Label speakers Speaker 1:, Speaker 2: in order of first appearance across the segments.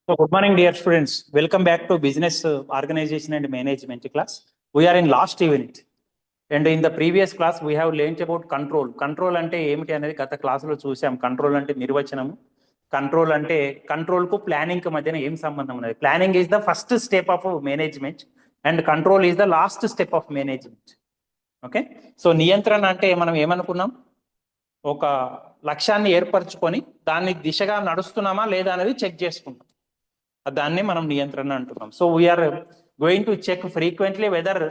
Speaker 1: So good morning, dear students. Welcome back to Business Organization and Management class. We are in last unit. And in the previous class, we have learned about control. Control ante ఏమిటి అనేది గత క్లాసులో చూసాం. Control అంటే నిర్వచనం. Control అంటే control కు planning కు మధ్యన ఏం సంబంధం ఉన్నది. Planning is the first step of management and control is the last step of management. Okay, so నియంత్రణ అంటే మనం ఏమనుకున్నాం, ఒక లక్ష్యాన్ని ఏర్పరచుకొని దాన్ని దిశగా నడుస్తున్నామా లేదా అనేది చెక్ చేసుకుంటాం. దాన్నే మనం నియంత్రణ అంటున్నాం. So we are going to check frequently whether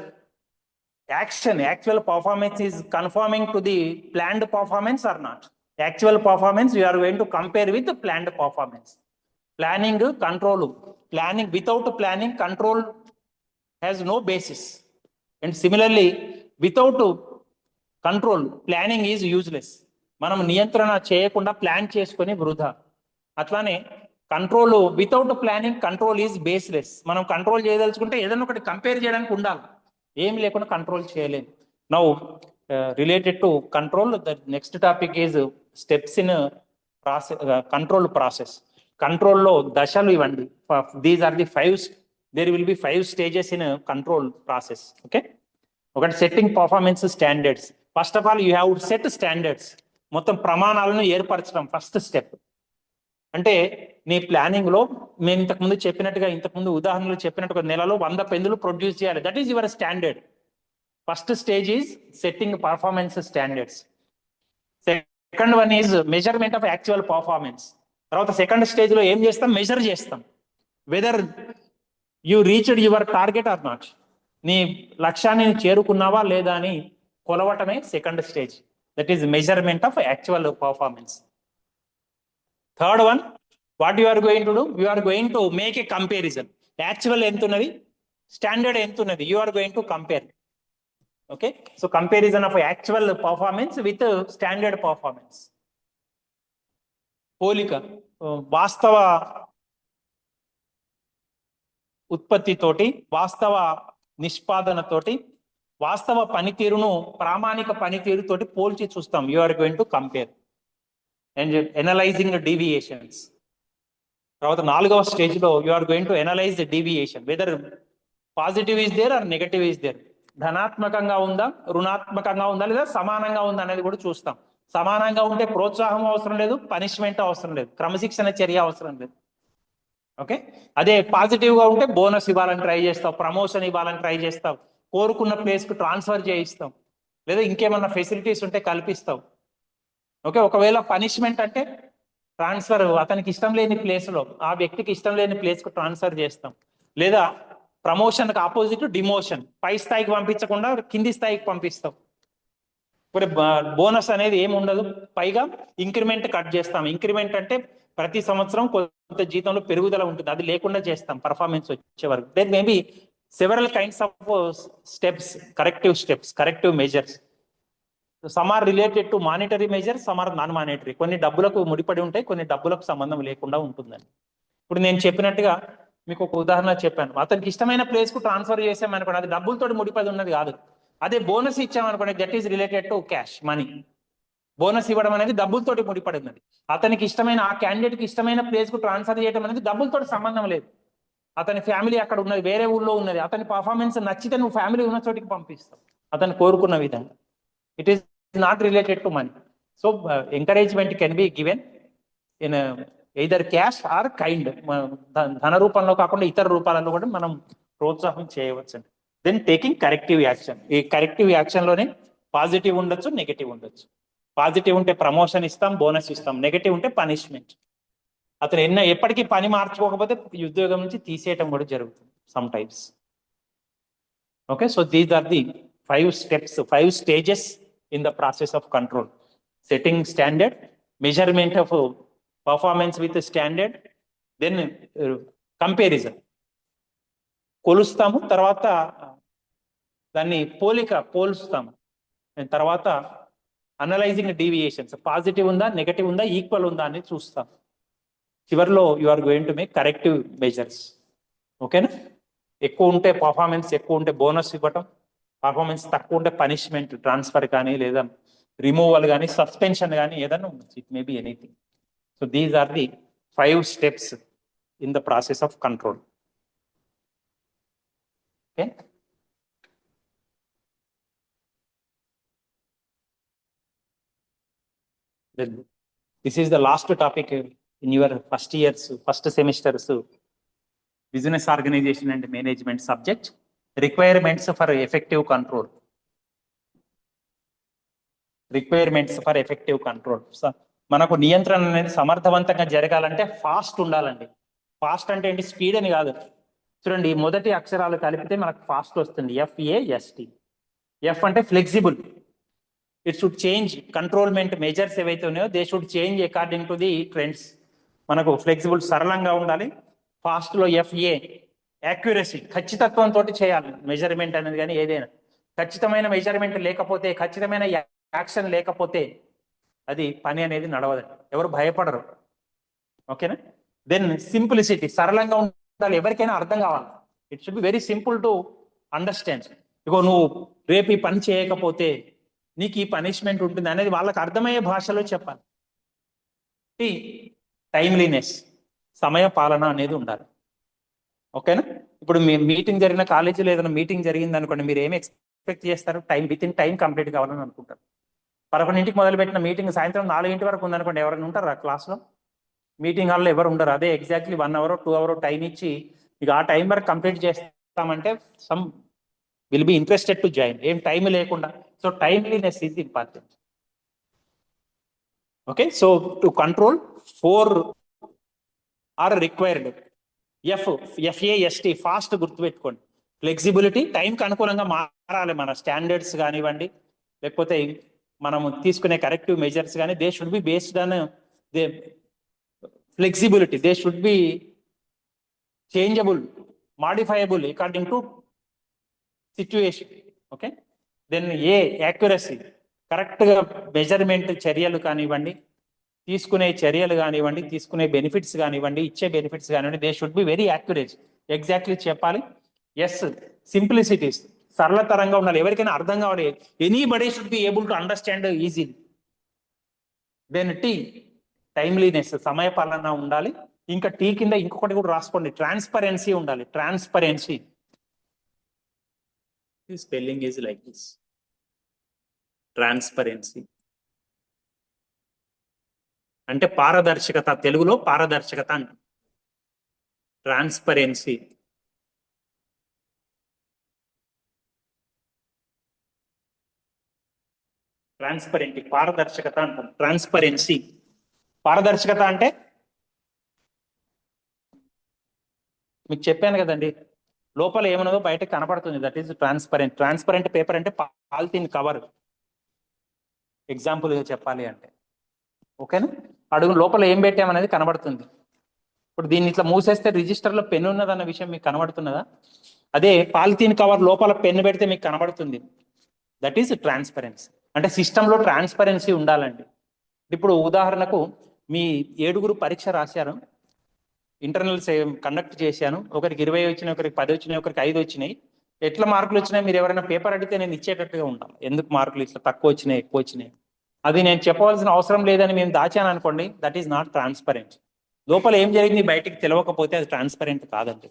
Speaker 1: actual performance is conforming to the planned performance or not. Actual performance we are going to compare with the planned performance. Planning, control. Planning without planning, control has no basis. And similarly, without control, planning is useless. మనం నియంత్రణ చేయకుండా plan చేసుకొని వృధా. అట్లానే control without planning control is baseless. మనం control చేయదలుచుకుంటే ఏదైనా ఒకటి కంపేర్ చేయడానికి ఉండాలి, ఏమి లేకుండా కంట్రోల్ చేయలేము. Now related to control, the next topic is steps in process, control process. కంట్రోల్లో దశలు ఇవ్వండి. These are the there will be 5 stages in control process. Okay, ఒకటి setting performance standards. First of all you have set standards. మొత్తం ప్రమాణాలను ఏర్పరచడం first step. అంటే నీ planning లో నేను ఇంతకుముందు ఉదాహరణలు చెప్పినట్టుగా నెలలో 100 పెన్నులు ప్రొడ్యూస్ చేయాలి. That is your standard. First stage is setting performance standards. Second one is measurement of actual performance. తర్వాత సెకండ్ స్టేజ్ లో ఏం చేస్తాం, మెజర్ చేస్తాం whether you reached your target or not. నీ లక్ష్యాన్ని చేరుకున్నావా లేదా అని కొలవటమే second stage. That is measurement of actual performance. Third one, what you are going to do, you are going to make a comparison. Actual ఎంత ఉన్నది, standard ఎంత ఉన్నది, you are going to compare. Okay, so comparison of actual performance with standard performance. పోలిక, వాస్తవ ఉత్పత్తితోటి, వాస్తవ నిష్పాదనతోటి, వాస్తవ పనితీరును ప్రామాణిక పనితీరుతోటి పోల్చి చూస్తాం. You are going to compare and analysing deviations. తర్వాత 4వ స్టేజ్ లో you are going to analyse the deviation, whether positive is there or negative is there. ధనాత్మకంగా ఉందా, రుణాత్మకంగా ఉందా, లేదా సమానంగా ఉందా అనేది కూడా చూస్తాం. సమానంగా ఉంటే ప్రోత్సాహం అవసరం లేదు, పనిష్మెంట్ అవసరం లేదు, క్రమశిక్షణ చర్య అవసరం లేదు. ఓకే, అదే పాజిటివ్ గా ఉంటే బోనస్ ఇవ్వాలని ట్రై చేస్తావు, ప్రమోషన్ ఇవ్వాలని ట్రై చేస్తావు, కోరుకున్న ప్లేస్ కు ట్రాన్స్ఫర్ చేయిస్తాం, లేదా ఇంకేమన్నా ఫెసిలిటీస్ ఉంటే కల్పిస్తావు. ఓకే, ఒకవేళ పనిష్మెంట్ అంటే ట్రాన్స్ఫర్, అతనికి ఇష్టం లేని ప్లేస్ లో ఆ వ్యక్తికి ఇష్టం లేని ప్లేస్ కు ట్రాన్స్ఫర్ చేస్తాం, లేదా ప్రమోషన్ కి ఆపోజిట్ డిమోషన్, పై స్థాయికి పంపించకుండా కింది స్థాయికి పంపిస్తాం. ఇప్పుడు బోనస్ అనేది ఏమి ఉండదు, పైగా ఇంక్రిమెంట్ కట్ చేస్తాం. ఇంక్రిమెంట్ అంటే ప్రతి సంవత్సరం కొంత జీతంలో పెరుగుదల ఉంటుంది, అది లేకుండా చేస్తాం పర్ఫార్మెన్స్ వచ్చే వరకు. Then maybe several kinds of steps, corrective measures. Some are related to monetary measures, some are non monetary. కొన్ని డబ్బులకు ముడిపడి ఉంటాయి, కొన్ని డబ్బులకు సంబంధం లేకుండా ఉంటుందని. ఇప్పుడు నేను చెప్పినట్టుగా మీకు ఒక ఉదాహరణ చెప్పాను. అతనికి ఇష్టమైన ప్లేస్ కు ట్రాన్స్ఫర్ చేసామనుకోండి, అది డబ్బులతో ముడిపడి ఉన్నది కాదు. అదే బోనస్ ఇచ్చామనుకోండి, that is related to cash money. Bonus ఇవ్వడం అనేది డబ్బులతోటి ముడిపడి ఉన్నది. అతనికి ఇష్టమైన, ఆ క్యాండిడేట్ కి ఇష్టమైన ప్లేస్ కు ట్రాన్స్ఫర్ చేయడం అనేది డబ్బులతో సంబంధం లేదు. అతని ఫ్యామిలీ అక్కడ ఉన్నది, వేరే ఊళ్ళో ఉన్నది, అతని పర్ఫార్మెన్స్ నచ్చితే నువ్వు ఫ్యామిలీ ఉన్న చోటికి పంపిస్తావు అతను కోరుకున్న విధంగా. It is not related to money. So encouragement can be given in either cash or kind. ధన రూపంలో కాకుండా ఇతర రూపాలలో కూడా మనం ప్రోత్సాహం చేయవచ్చు. Then taking corrective action. ఈ కరెక్టివ్ యాక్షన్ లోనే పాజిటివ్ ఉండొచ్చు, నెగటివ్ ఉండొచ్చు. పాజిటివ్ ఉంటే ప్రమోషన్ ఇస్తాం, బోనస్ ఇస్తాం. నెగటివ్ ఉంటే పనిష్మెంట్. అతను ఎప్పటికీ పని మార్చుకోకపోతే ఉద్యోగం నుంచి తీసేయటం కూడా జరుగుతుంది sometimes. Okay, so these are the 5 steps, 5 stages in the process of control. Setting standard, measurement of performance with standard, then comparison. కొలుస్తాము, తర్వాత దాన్ని పోలుస్తాము, తర్వాత అనలైజింగ్ డీవియేషన్స్, పాజిటివ్ ఉందా, నెగటివ్ ఉందా, ఈక్వల్ ఉందా అని చూస్తాం. చివరిలో you are going to make corrective measures. ఓకేనా, ఎక్కువ ఉంటే పర్ఫార్మెన్స్, ఎక్కువ ఉంటే బోనస్ ఇవ్వటం, పర్ఫార్మెన్స్ తక్కువ ఉంటే పనిష్మెంట్, ట్రాన్స్ఫర్ కానీ, లేదా రిమూవల్ కానీ, సస్పెన్షన్ కానీ, ఏదైనా ఉండొచ్చు. It may be anything. So these are the 5 steps in the process of control. Okay. This is the last topic in your first semester's business organization and management subject. Requirements for effective control. Requirements for effective control. మనకు నియంత్రణ అనేది సమర్థవంతంగా జరగాలంటే fast ఉండాలండి. Fast అంటే ఏంటి? Speed అని కాదు. చూడండి, మొదటి అక్షరాలు కలిపితే మనకు ఫాస్ట్ వస్తుంది, FAST. ఎఫ్ అంటే flexible. It should change. Cantonment measures ఏవైతే ఉన్నాయో they should change according to the trends. మనకు ఫ్లెక్సిబుల్, సరళంగా ఉండాలి. ఫాస్ట్లో FA యాక్యురసీ, ఖచ్చితత్వంతో చేయాలి మెజర్మెంట్ అనేది. కానీ ఏదైనా ఖచ్చితమైన మెజర్మెంట్ లేకపోతే, ఖచ్చితమైన యాక్షన్ లేకపోతే అది పని అనేది నడవదండి. ఎవరు భయపడరు. ఓకేనా? దెన్ సింప్లిసిటీ, సరళంగా ఉండాలి. ఎవరికైనా అర్థం కావాలి. It should be very simple to understand. ఇగో నువ్వు రేపు ఈ పని చేయకపోతే నీకు ఈ పనిష్మెంట్ ఉంటుంది అనేది వాళ్ళకి అర్థమయ్యే భాషలో చెప్పాలి. టైమ్లీనెస్, సమయ పాలన అనేది ఉండాలి. ఓకేనా? ఇప్పుడు మీ మీటింగ్ జరిగిన కాలేజీలో ఏదైనా మీటింగ్ జరిగింది అనుకోండి, మీరు ఏమి ఎక్స్పెక్ట్ చేస్తారు? విత్ ఇన్ టైం కంప్లీట్ కావాలని అనుకుంటారు. 11ంటికి మొదలుపెట్టిన మీటింగ్ సాయంత్రం 4 వరకు ఉందనుకోండి, ఎవరైనా ఉంటారు ఆ క్లాస్లో? మీటింగ్ హాల్లో ఎవరు ఉండరు. అదే ఎగ్జాక్ట్లీ 1 అవర్ 2 అవర్ టైం ఇచ్చి ఇక ఆ టైం వరకు కంప్లీట్ చేస్తామంటే some will be interested to join. ఏం టైం లేకుండా. So timeliness is important. Okay, so to control 4 are required. FAST, fast గుర్తుపెట్టుకోండి. ఫ్లెక్సిబిలిటీ, టైంకి అనుకూలంగా మారాలి మన స్టాండర్డ్స్ కానివ్వండి, లేకపోతే మనము తీసుకునే కరెక్టివ్ మెజర్స్ కానీ, they should be based on the flexibility. They should be changeable, modifiable according to situation. Okay. Then accuracy, కరెక్ట్గా మెజర్మెంట్ చర్యలు కానివ్వండి, తీసుకునే చర్యలు కానివ్వండి, తీసుకునే బెనిఫిట్స్ కానివ్వండి, ఇచ్చే బెనిఫిట్స్ కానివ్వండి, they should be very accurate, exactly చెప్పాలి. సింప్లిసిటీస్, సరళతరంగా ఉండాలి. ఎవరికైనా అర్థం కావాలి. Anybody should be able to understand easily. Then timeliness, సమయ పాలన ఉండాలి. ఇంకా టీ కింద ఇంకొకటి కూడా రాసుకోండి, ట్రాన్స్పరెన్సీ ఉండాలి. Transparency spelling is like this, transparency అంటే పారదర్శకత. తెలుగులో పారదర్శకత అంట ట్రాన్స్పరెన్సీ. ట్రాన్స్పరెంట్, పారదర్శకత అంటాం. ట్రాన్స్పరెన్సీ, పారదర్శకత అంటే మీకు చెప్పాను కదండి, లోపల ఏమన్నదో బయటకు కనపడుతుంది. That is transparent. Transparent paper అంటే పాలిథిన్ కవర్, ఎగ్జాంపుల్గా చెప్పాలి అంటే. ఓకేనా? అడుగు లోపల ఏం పెట్టామనేది కనబడుతుంది. ఇప్పుడు దీన్ని ఇట్లా మూసేస్తే రిజిస్టర్లో పెన్ ఉన్నదన్న విషయం మీకు కనబడుతున్నదా? అదే పాలిథిన్ కవర్ లోపల పెన్ పెడితే మీకు కనబడుతుంది. That is transparency. అంటే సిస్టంలో ట్రాన్స్పరెన్సీ ఉండాలండి. ఇప్పుడు ఉదాహరణకు మీ 7గురు పరీక్ష రాశారు, ఇంటర్నల్స్ కండక్ట్ చేశాను. ఒకరికి 20 వచ్చినాయి, ఒకరికి 10 వచ్చినాయి, ఒకరికి 5 వచ్చినాయి. ఎట్లా మార్కులు వచ్చినాయి మీరు ఎవరైనా పేపర్ అడిగితే నేను ఇచ్చేటట్టుగా ఉంటాను. ఎందుకు మార్కులు ఇట్లా తక్కువ వచ్చినాయి, ఎక్కువ వచ్చినాయి, అది నేను చెప్పవలసిన అవసరం లేదని మేము దాచాను అనుకోండి, దట్ ఈస్ నాట్ ట్రాన్స్పరెంట్. లోపల ఏం జరిగింది బయటికి తెలియకపోతే అది ట్రాన్స్పరెంట్ కాదండి.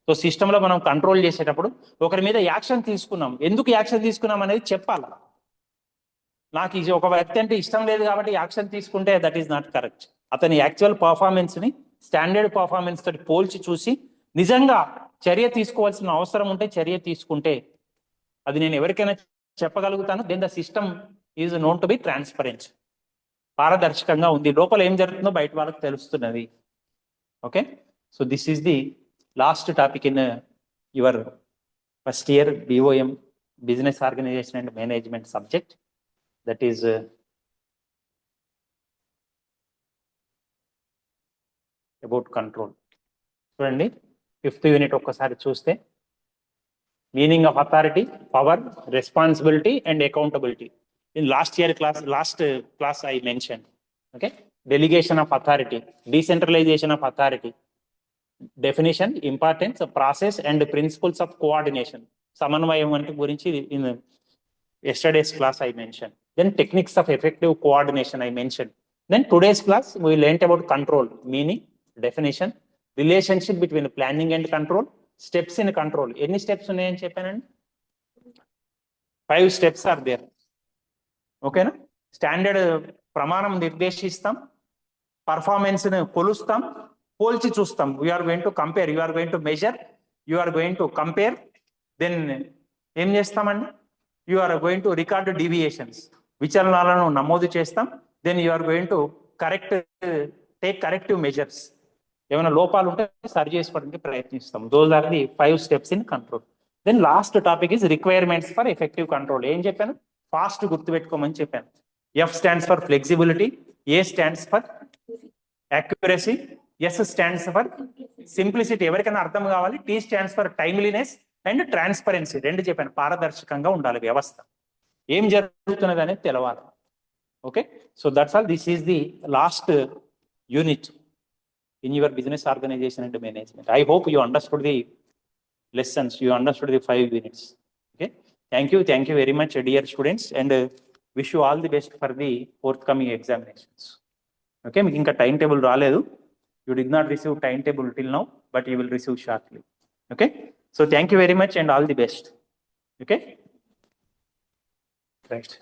Speaker 1: సో సిస్టంలో మనం కంట్రోల్ చేసేటప్పుడు ఒకరి మీద యాక్షన్ తీసుకున్నాం, ఎందుకు యాక్షన్ తీసుకున్నాం అనేది చెప్పాలి. నాకు ఇది ఒక వ్యక్తి అంటే ఇష్టం లేదు కాబట్టి యాక్షన్ తీసుకుంటే దట్ ఈస్ నాట్ కరెక్ట్. అతని యాక్చువల్ పర్ఫార్మెన్స్ని స్టాండర్డ్ పర్ఫార్మెన్స్ తోటి పోల్చి చూసి నిజంగా చర్య తీసుకోవాల్సిన అవసరం ఉంటే చర్య తీసుకుంటే అది నేను ఎవరికైనా చెప్పగలుగుతాను. Then the system is known to be transparent. పారదర్శకంగా ఉంది, లోపల ఏం జరుగుతుందో బయట వాళ్ళకి తెలుస్తున్నది. Okay, so this is the last topic in your first year BOM, business organisation and management subject. That is about control. చూడండి, 5th యూనిట్ ఒక్కసారి చూస్తే, meaning of authority, power, responsibility and accountability. In last class I mentioned, okay, delegation of authority, decentralization of authority, definition, importance, process and principles of coordination. Samanvayam ante gurinchi in yesterday's class I mentioned. Then techniques of effective coordination I mentioned. Then today's class we learnt about control, meaning, definition, relationship between planning and control, steps in control. ఎన్ని steps ఉన్నాయని చెప్పానండి? 5 steps are there. ఓకేనా? Standard ప్రమాణం నిర్దేశిస్తాం, performance ని కొలుస్తాం, పోల్చి చూస్తాం. We are going to compare, you are going to measure, you are going to compare. Then ఏం చేస్తామండి? You are going to record deviations, విచలనాలను నమోదు చేస్తాం. Then you are going to take corrective measures. ఏమైనా లోపాలు ఉంటే సరి చేసుకోవడానికి ప్రయత్నిస్తాం. Those are the 5 steps in control. Then last topic is requirements for effective control. ఏం చెప్పాను? ఫాస్ట్ గుర్తుపెట్టుకోమని చెప్పాను. F stands for flexibility, A stands for accuracy, S stands for simplicity. ఎవరికైనా అర్థం కావాలి. T stands for timeliness and transparency. రెండు చెప్పాను. పారదర్శకంగా ఉండాలి వ్యవస్థ, ఏం జరుగుతున్నది అనేది తెలవాలి. Okay, so that's all. This is the last unit in your business organization and management. I hope you understood the lessons, you understood the 5 units. Okay, thank you very much, dear students, and wish you all the best for the forthcoming examinations. Okay, మీకు ఇంకా time table రాలేదు. You did not receive time table till now, but you will receive shortly. Okay, so thank you very much and all the best. Okay, right.